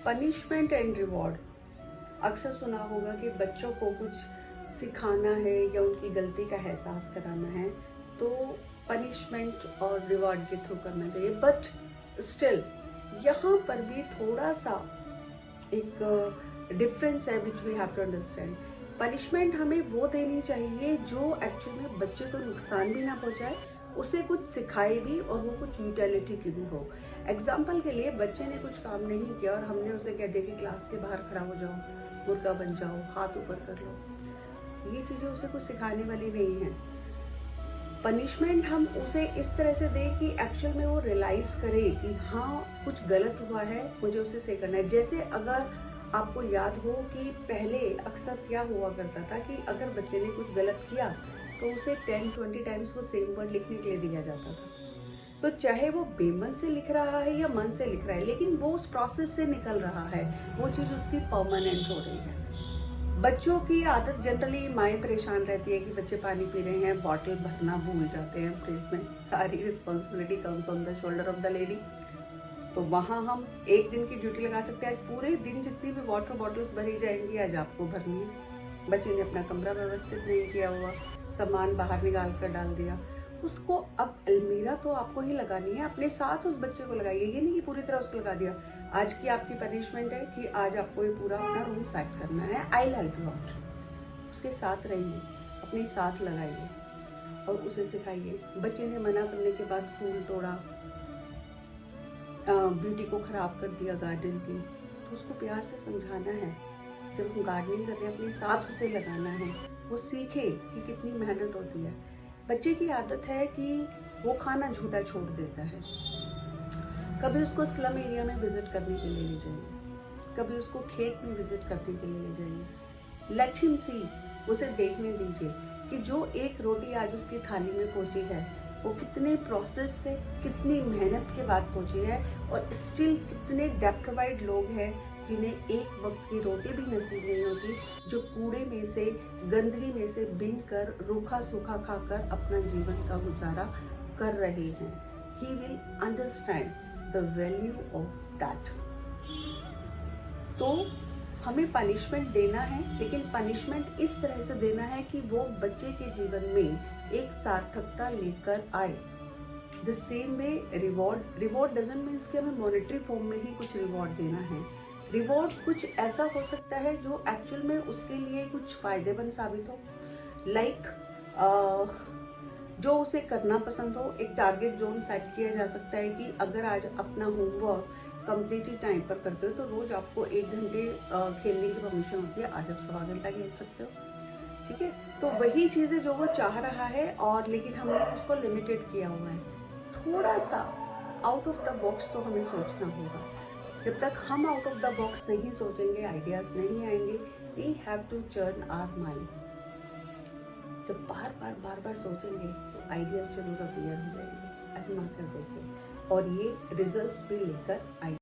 Punishment and reward. अक्सर सुना होगा कि बच्चों को कुछ सिखाना है या उनकी गलती का एहसास कराना है तो पनिशमेंट और रिवॉर्ड के थ्रू करना चाहिए, बट स्टिल यहाँ पर भी थोड़ा सा एक डिफरेंस है which we have to understand. Punishment हमें वो देनी चाहिए जो एक्चुअली में बच्चे को नुकसान भी ना पहुंचाए, उसे कुछ सिखाए भी और वो कुछ यूटिलिटी की भी हो। एग्जाम्पल के लिए बच्चे ने कुछ काम नहीं किया और हमने उसे कह दिया कि क्लास के बाहर खड़ा हो जाओ, मुर्गा बन जाओ, हाथ ऊपर कर लो, ये चीजें उसे कुछ सिखाने वाली नहीं है। पनिशमेंट हम उसे इस तरह से दें कि एक्चुअल में वो रियलाइज करे कि हाँ कुछ गलत हुआ है, मुझे उसे सही करना है। जैसे अगर आपको याद हो कि पहले अक्सर क्या हुआ करता था कि अगर बच्चे ने कुछ गलत किया तो उसे 10-20 टाइम्स वो सेम वर्ड लिखने के लिए दिया जाता था। तो चाहे वो बेमन से लिख रहा है या मन से लिख रहा है, लेकिन वो उस प्रोसेस से निकल रहा है, वो चीज उसकी परमानेंट हो रही है। बच्चों की आदत जनरली माएँ परेशान रहती है कि बच्चे पानी पी रहे हैं, बॉटल भरना भूल जाते हैं फ्रिज में, सारी responsibility comes on the shoulder of the lady. तो वहां हम एक दिन की ड्यूटी लगा सकते हैं, आज पूरे दिन जितनी भी वाटर बॉटल्स भरी जाएंगी आज आपको भरनी है। बच्चे ने अपना कमरा व्यवस्थित नहीं किया हुआ, सामान बाहर निकाल कर डाल दिया, उसको अब अलमीरा तो आपको ही लगानी है, अपने साथ उस बच्चे को लगाइए, ये नहीं कि पूरी तरह उसको लगा दिया। आज की आपकी पनिशमेंट है कि आज आपको ये पूरा अपना रूम सेट करना है, आई हेल्प यू आउट। उसके साथ रहिए, अपने साथ लगाइए और उसे सिखाइए। बच्चे ने मना करने के बाद फूल तोड़ा, ब्यूटी को खराब कर दिया गार्डन की, तो उसको प्यार से समझाना है। जब हम गार्डनिंग कर रहे हैं अपने साथ उसे लगाना है, वो सीखे कि कितनी मेहनत होती है। बच्चे की आदत है कि वो खाना झूठा छोड़ देता है। कभी उसको स्लम एरिया में विजिट करने के लिए ले जाइए, कभी उसको खेत में विजिट करने के लिए ले जाइए। लेट हिम सी, उसे देखने दीजिए कि जो एक रोटी आज उसकी थाली में पहुंची है वो कितने प्रोसेस से, कितनी मेहनत के बाद पहुंची है, और स्टिल कितने डेप्रिवाइड लोग हैं जिन्हें एक वक्त की रोटी भी नसीब नहीं होती, जो कूड़े में से, गंदगी में से बीन कर, रूखा सूखा खाकर अपना जीवन का गुजारा कर रहे हैं। He will understand the value of that. तो हमें पनिशमेंट देना है, लेकिन पनिशमेंट इस तरह से देना है कि वो बच्चे के जीवन में एक सार्थकता लेकर आए। The same way reward doesn't means कि हमें मॉनेटरी फॉर्म में ही कुछ रिवॉर्ड देना है। रिवॉर्ड कुछ ऐसा हो सकता है जो एक्चुअल में उसके लिए कुछ फायदेमंद साबित हो, लाइक जो उसे करना पसंद हो। एक टारगेट जोन सेट किया जा सकता है कि अगर आज अपना होमवर्क कंप्लीटली टाइम पर करते हो तो रोज आपको 1 घंटे खेलने की परमिशन होती है, आज आप 1.25 घंटा खेल सकते हो, ठीक है। तो वही चीजें जो वो चाह रहा है, और लेकिन हमने उसको लिमिटेड किया हुआ है। थोड़ा सा आउट ऑफ द बॉक्स तो हमें सोचना होगा। जब तक हम आउट ऑफ द बॉक्स नहीं सोचेंगे, आइडियाज नहीं आएंगे। We have to turn our mind. जब बार बार सोचेंगे तो आइडियाज जरूर अपीयर हो जाएंगे, आजमा कर देखें और ये रिजल्ट्स भी लेकर आएंगे।